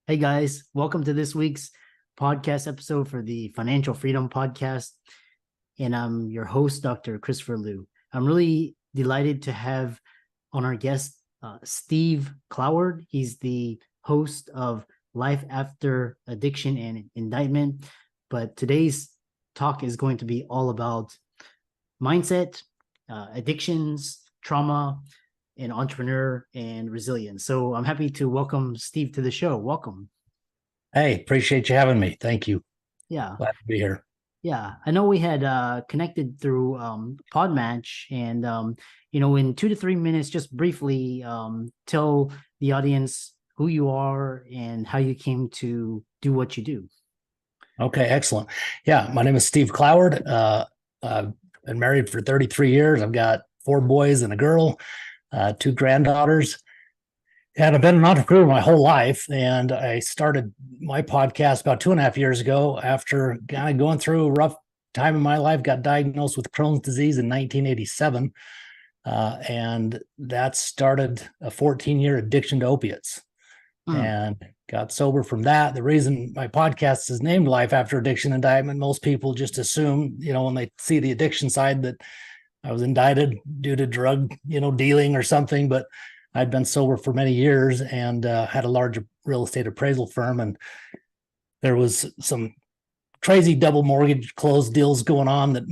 Hey guys, welcome to this week's podcast episode for the Financial Freedom Podcast. And I'm your host, Dr. Christopher Liu. I'm really delighted to have on our guest, Steve Cloward. He's the host of Life After Addiction and Indictment. But today's talk is going to be all about mindset, addictions, trauma, and entrepreneur and resilience. So I'm happy to welcome Steve to the show. Welcome. Hey, appreciate you having me. Thank you. Yeah. Glad to be here. Yeah. I know we had connected through Podmatch and in 2 to 3 minutes, just briefly tell the audience who you are and how you came to do what you do. Okay, excellent. Yeah, my name is Steve Cloward. I've been married for 33 years. I've got 4 boys and a girl. 2 granddaughters, and I've been an entrepreneur my whole life. And I started my podcast about 2.5 years ago after kind of going through a rough time in my life. Got diagnosed with Crohn's disease in 1987, and that started a 14-year addiction to opiates. And got sober from that. The reason my podcast is named Life After Addiction and Indictment, most people just assume, when they see the addiction side, that I was indicted due to drug, dealing or something, but I'd been sober for many years and had a large real estate appraisal firm. And there was some crazy double mortgage closed deals going on that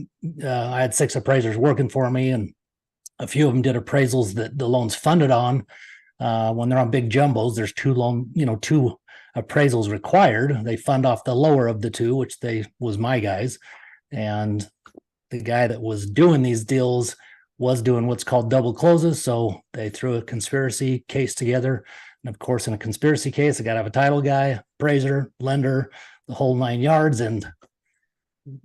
I had 6 appraisers working for me, and a few of them did appraisals that the loans funded on. When they're on big jumbos, there's 2 appraisals required. They fund off the lower of the 2, which was my guys. And the guy that was doing these deals was doing what's called double closes. So they threw a conspiracy case together. And of course, in a conspiracy case, I got to have a title guy, appraiser, lender, the whole 9 yards. And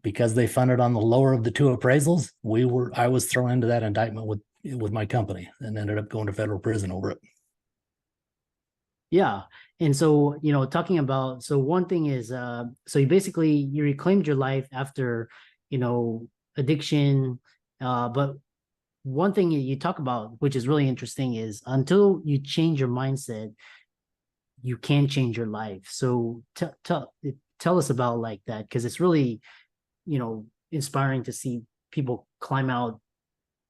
because they funded on the lower of the 2 appraisals, I was thrown into that indictment with my company and ended up going to federal prison over it. Yeah. And so, talking about, so one thing is, so you reclaimed your life after, addiction. But one thing you talk about, which is really interesting, is until you change your mindset, you can't change your life. So tell us about like that, because it's really, inspiring to see people climb out.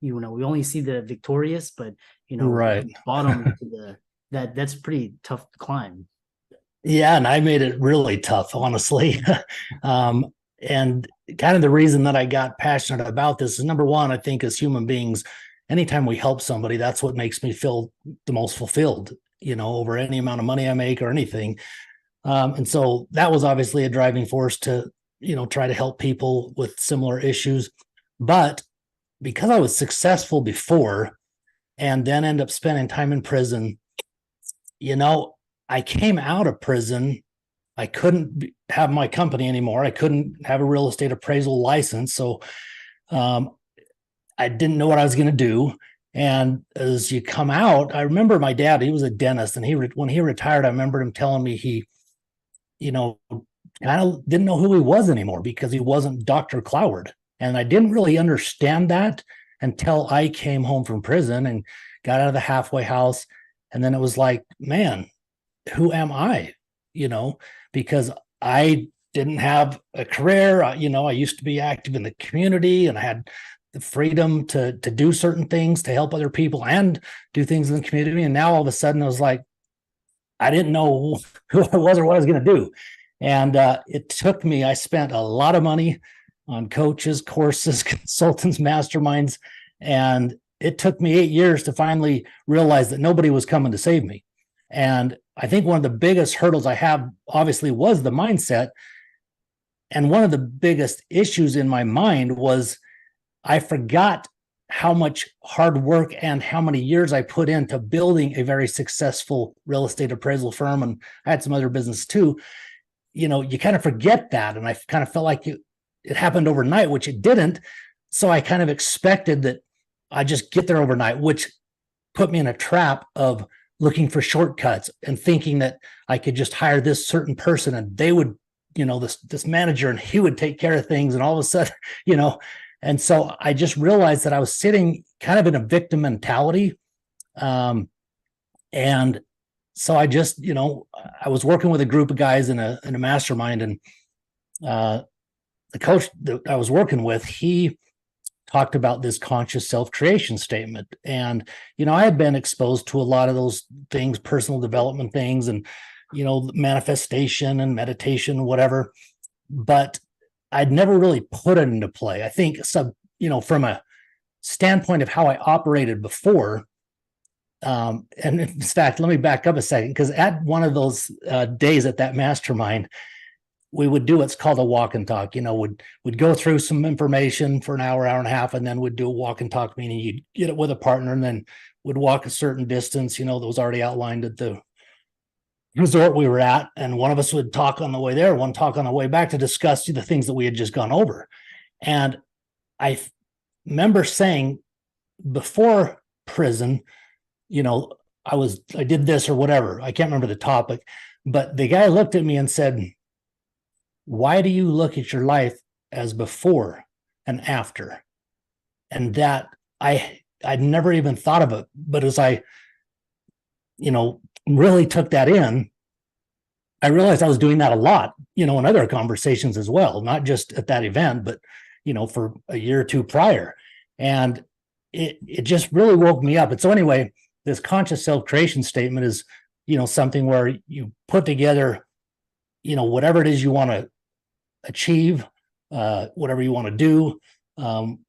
We only see the victorious, but right. Bottom to that's pretty tough to climb. Yeah, and I made it really tough, honestly. And kind of the reason that I got passionate about this is, number one, I think as human beings, anytime we help somebody, that's what makes me feel the most fulfilled, over any amount of money I make or anything. And so that was obviously a driving force to, try to help people with similar issues. But because I was successful before and then end up spending time in prison, I came out of prison. I couldn't have my company anymore. I couldn't have a real estate appraisal license. So I didn't know what I was going to do. And as you come out, I remember my dad, he was a dentist, and when he retired, I remember him telling me he, kind of didn't know who he was anymore because he wasn't Dr. Cloward. And I didn't really understand that until I came home from prison and got out of the halfway house. And then it was like, man, who am I? Because I didn't have a career. I used to be active in the community, and I had the freedom to do certain things to help other people and do things in the community. And now all of a sudden I was like, I didn't know who I was or what I was going to do. And I spent a lot of money on coaches, courses, consultants, masterminds. And it took me 8 years to finally realize that nobody was coming to save me. And I think one of the biggest hurdles I have, obviously, was the mindset. And one of the biggest issues in my mind was I forgot how much hard work and how many years I put into building a very successful real estate appraisal firm. And I had some other business too. You kind of forget that. And I kind of felt like it happened overnight, which it didn't. So I kind of expected that I just get there overnight, which put me in a trap of looking for shortcuts and thinking that I could just hire this certain person and they would, this manager, and he would take care of things. And all of a sudden, and so I just realized that I was sitting kind of in a victim mentality. And so I just, I was working with a group of guys in a mastermind, and the coach that I was working with, he talked about this conscious self-creation statement. And, I had been exposed to a lot of those things, personal development things, and, manifestation and meditation, whatever, but I'd never really put it into play. I think from a standpoint of how I operated before. And in fact, let me back up a second, because at one of those days at that mastermind, we would do what's called a walk and talk. We'd go through some information for an hour and a half, and then we'd do a walk and talk, meaning you'd get it with a partner and then would walk a certain distance, that was already outlined at the resort we were at. And one of us would talk on the way there, one talk on the way back, to discuss the things that we had just gone over. And I remember saying, before prison, I did this or whatever. I can't remember the topic, but the guy looked at me and said, "Why do you look at your life as before and after?" And that I'd never even thought of it. But as I, really took that in, I realized I was doing that a lot, in other conversations as well, not just at that event, but, for a year or two prior. And it just really woke me up. And so anyway, this conscious self-creation statement is, something where you put together, whatever it is you want to achieve, whatever you want to do,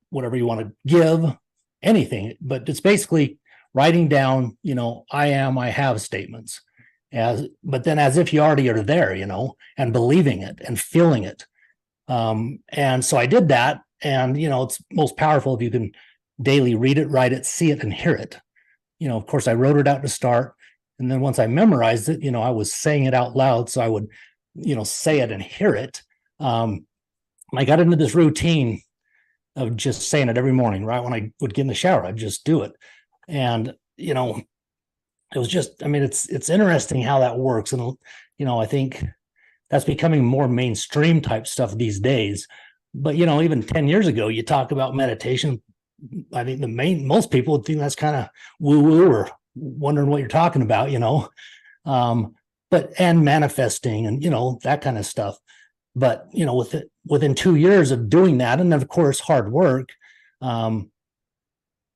whatever you want to give, anything. But it's basically writing down, I have statements, but then as if you already are there, and believing it and feeling it. And so I did that, and, it's most powerful if you can daily read it, write it, see it, and hear it. Of course, I wrote it out to start. And then once I memorized it, I was saying it out loud. So I would, say it and hear it. I got into this routine of just saying it every morning, right? When I would get in the shower, I'd just do it. And, it was just, it's interesting how that works. And, I think that's becoming more mainstream type stuff these days. But, even 10 years ago, you talk about meditation, I think most people would think that's kind of woo-woo, or wondering what you're talking about, and manifesting and, that kind of stuff. But, within 2 years of doing that, and of course, hard work,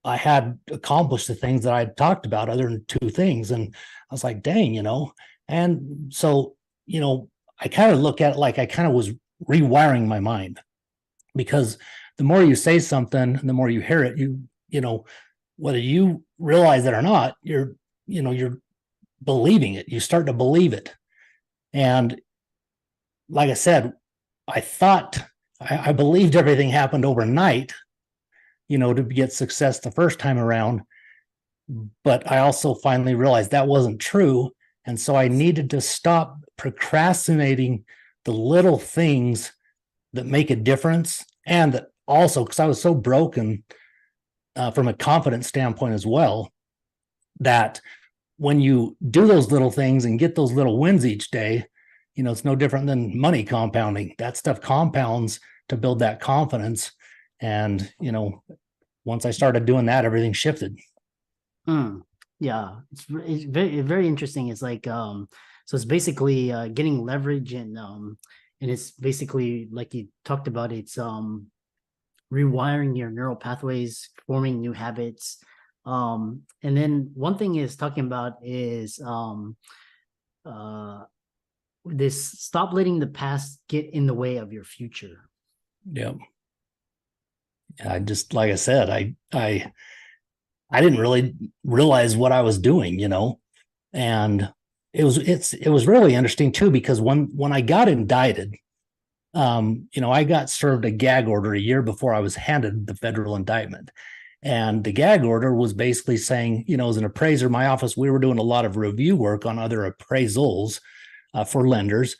I had accomplished the things that I had talked about, other than two things. And I was like, dang, and so, I kind of look at it like I kind of was rewiring my mind, because the more you say something and the more you hear it, whether you realize it or not, you're believing it. You start to believe it. And like I said, I thought I believed everything happened overnight, to get success the first time around. But I also finally realized that wasn't true. And so I needed to stop procrastinating the little things that make a difference. And that also, because I was so broken from a confidence standpoint as well, that when you do those little things and get those little wins each day, it's no different than money compounding. That stuff compounds to build that confidence. And, once I started doing that, everything shifted. Yeah, it's very, very interesting. It's like, so it's basically getting leverage, and it's basically, like you talked about, it's rewiring your neural pathways, forming new habits. And then one thing is talking about is this: stop letting the past get in the way of your future. Yeah. I just, like I said, I didn't really realize what I was doing, and it was really interesting too, because when I got indicted, I got served a gag order a year before I was handed the federal indictment. And the gag order was basically saying, as an appraiser, my office, we were doing a lot of review work on other appraisals for lenders.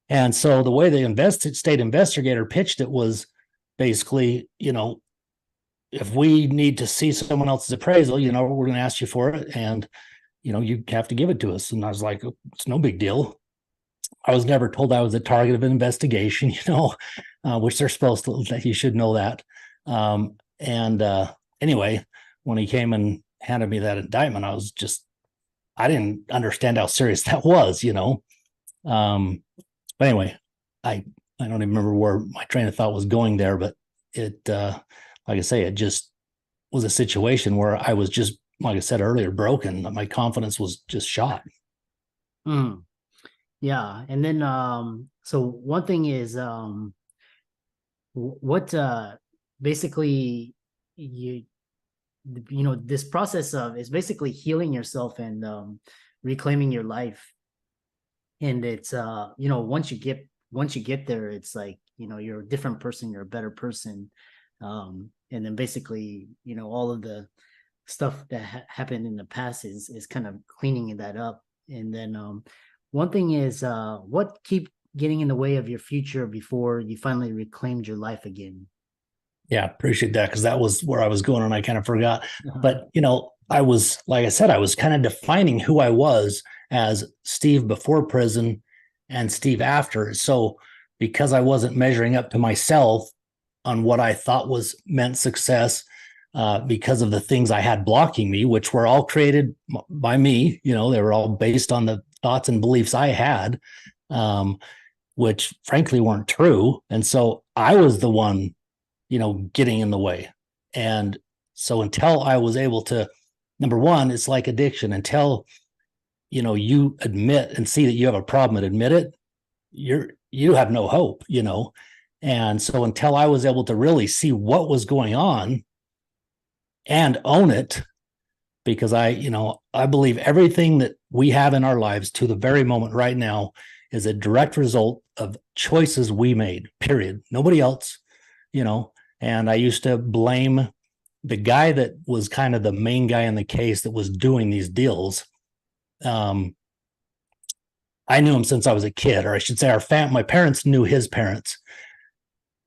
And so the way the state investigator pitched it was basically, if we need to see someone else's appraisal, we're going to ask you for it, and, you have to give it to us. And I was like, it's no big deal. I was never told I was a target of an investigation, which they're supposed to, that you should know that. Anyway, when he came and handed me that indictment, I was just I didn't understand how serious that was, but anyway, I don't even remember where my train of thought was going there, but it like I say, it just was a situation where I was just, like I said earlier, broken. My confidence was just shot. Mm. Yeah. And then so one thing is what basically you this process of is basically healing yourself and reclaiming your life. And it's once you get there, it's like, you're a different person, you're a better person. And then basically, all of the stuff that happened in the past is kind of cleaning that up. And then one thing is what keep getting in the way of your future before you finally reclaimed your life again? Yeah, appreciate that, because that was where I was going and I kind of forgot. But, I was, like I said, I was kind of defining who I was as Steve before prison and Steve after. So because I wasn't measuring up to myself on what I thought was meant success, because of the things I had blocking me, which were all created by me, they were all based on the thoughts and beliefs I had, which frankly weren't true. And so I was the one getting in the way. And so until I was able to, number one, it's like addiction. Until, you admit and see that you have a problem and admit it, you have no hope, And so until I was able to really see what was going on and own it, because I believe everything that we have in our lives to the very moment right now is a direct result of choices we made, period. Nobody else, And I used to blame the guy that was kind of the main guy in the case that was doing these deals. I knew him since I was a kid, or I should say my parents knew his parents.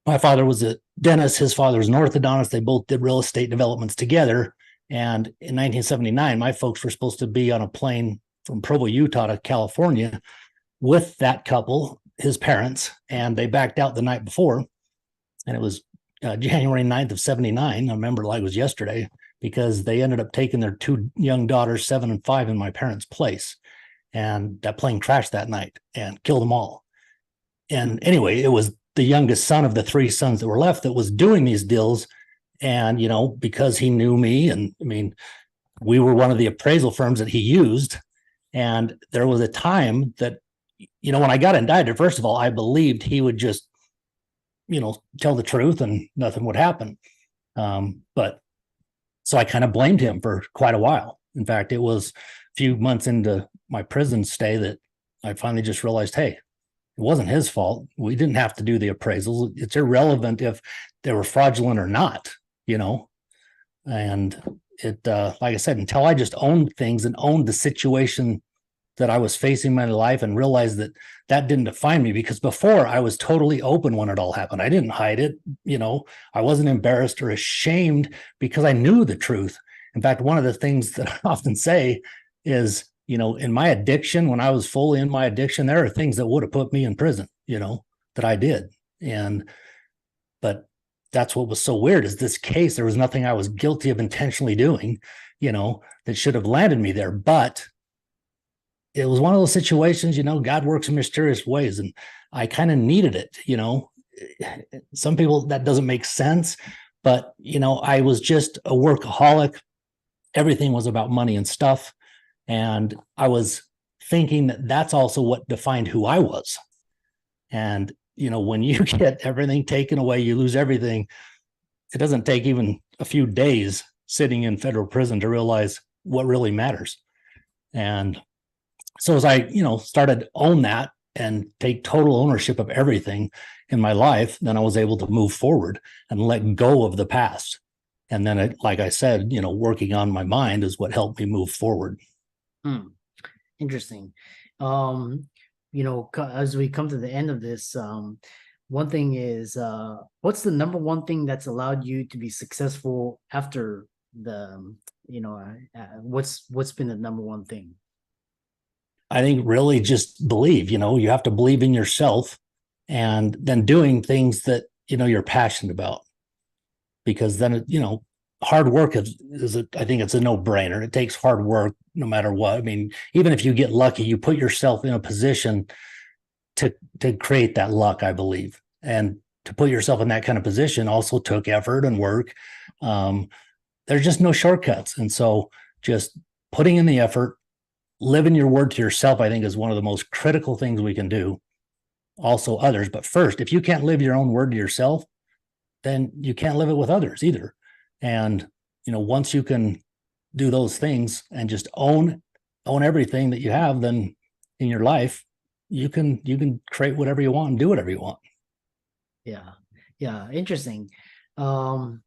My father was a dentist. His father was an orthodontist. They both did real estate developments together. And in 1979, my folks were supposed to be on a plane from Provo, Utah to California with that couple, his parents, and they backed out the night before. And it was January 9th of 79. I remember like it was yesterday, because they ended up taking their two young daughters, 7 and 5, in my parents' place. And that plane crashed that night and killed them all. And anyway, it was the youngest son of the 3 sons that were left that was doing these deals. And, because he knew me, and I mean, we were one of the appraisal firms that he used. And there was a time that, when I got indicted, first of all, I believed he would just, tell the truth and nothing would happen. But so I kind of blamed him for quite a while. In fact, it was a few months into my prison stay that I finally just realized, hey, it wasn't his fault. We didn't have to do the appraisals. It's irrelevant if they were fraudulent or not, and it, like I said, until I just owned things and owned the situation that I was facing in my life and realized that that didn't define me, because before I was totally open when it all happened. I didn't hide it. I wasn't embarrassed or ashamed because I knew the truth. In fact, one of the things that I often say is, in my addiction, when I was fully in my addiction, there are things that would have put me in prison, that I did. But that's what was so weird is this case, there was nothing I was guilty of intentionally doing, that should have landed me there. But it was one of those situations, God works in mysterious ways, and I kind of needed it. Some people that doesn't make sense, but, I was just a workaholic. Everything was about money and stuff. And I was thinking that that's also what defined who I was. And, when you get everything taken away, you lose everything. It doesn't take even a few days sitting in federal prison to realize what really matters. And so as I, started to own that and take total ownership of everything in my life, then I was able to move forward and let go of the past. And then, like I said, working on my mind is what helped me move forward. Interesting. As we come to the end of this, one thing is, what's the number one thing that's allowed you to be successful after the, what's been the number one thing? I think really just believe, you have to believe in yourself, and then doing things that, you're passionate about, because then, hard work I think it's a no-brainer. It takes hard work no matter what. I mean, even if you get lucky, you put yourself in a position to create that luck, I believe. And to put yourself in that kind of position also took effort and work. There's just no shortcuts. And so just putting in the effort, living your word to yourself, I think is one of the most critical things we can do. Also others. But first, if you can't live your own word to yourself, then you can't live it with others either. And, once you can do those things and just own everything that you have, then in your life, you can create whatever you want and do whatever you want. Yeah. Interesting. The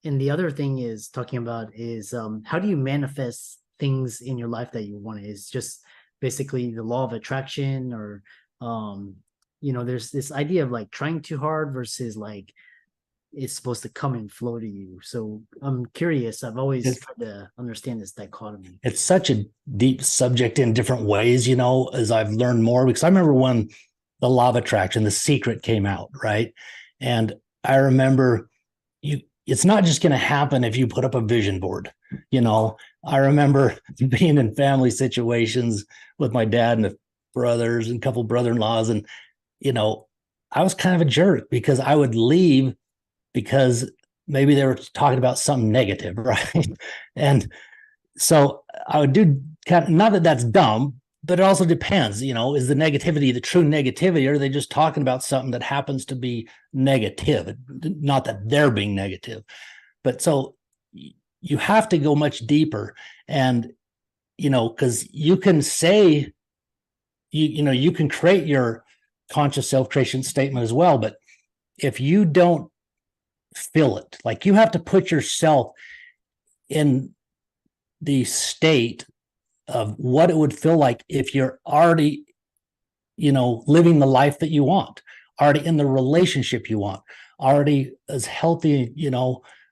and the other thing is talking about is how do you manifest things in your life that you want? Is just basically the law of attraction, or there's this idea of like trying too hard versus like it's supposed to come and flow to you. So I'm curious. I've always tried to understand this dichotomy. It's such a deep subject in different ways, as I've learned more, because I remember when the law of attraction, The Secret, came out, right? And I remember it's not just going to happen if you put up a vision board. I remember being in family situations with my dad and the brothers and a couple brother-in-laws. And, I was kind of a jerk because I would leave because maybe they were talking about something negative, right? And so I would do not that that's dumb, but it also depends, is the negativity the true negativity, or are they just talking about something that happens to be negative? Not that they're being negative, but so you have to go much deeper. And, because you can say, you can create your conscious self-creation statement as well, but if you don't feel it, like you have to put yourself in the state of what it would feel like if you're already, living the life that you want, already in the relationship you want, already as healthy,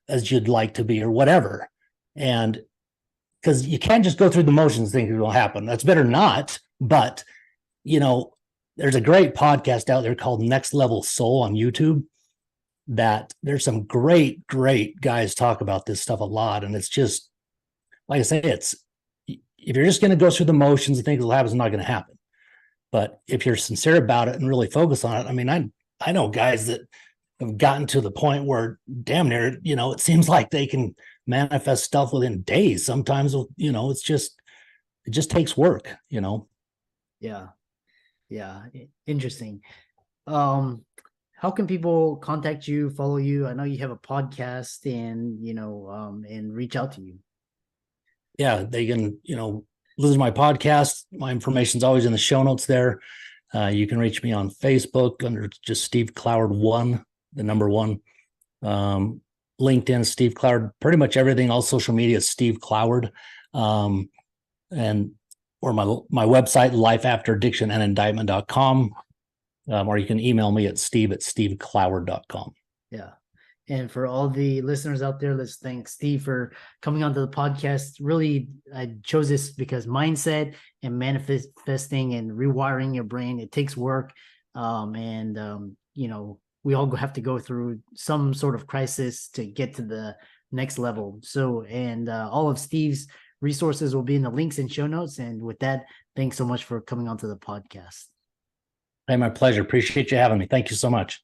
as you'd like to be, or whatever. And because you can't just go through the motions thinking it will happen. That's better not. But, there's a great podcast out there called Next Level Soul on YouTube, that there's some great guys talk about this stuff a lot. And it's just, like I say, if you're just going to go through the motions and think it'll happen, it's not going to happen. But if you're sincere about it and really focus on it, I mean, I know guys that have gotten to the point where damn near, it seems like they can manifest stuff within days. Sometimes, it just takes work, Yeah. Interesting. How can people contact you, follow you? I know you have a podcast and, and reach out to you. Yeah, they can, listen to my podcast. My information's always in the show notes there. You can reach me on Facebook under just Steve Cloward 1, the number 1. LinkedIn, Steve Cloward, pretty much everything. All social media is Steve Cloward. Or my website, lifeafteraddictionandindictment.com. Or you can email me at steve@stevecloward.com. Yeah. And for all the listeners out there, let's thank Steve for coming onto the podcast. Really, I chose this because mindset and manifesting and rewiring your brain, it takes work. We all have to go through some sort of crisis to get to the next level. So, and all of Steve's resources will be in the links and show notes. And with that, thanks so much for coming onto the podcast. Hey, my pleasure. Appreciate you having me. Thank you so much.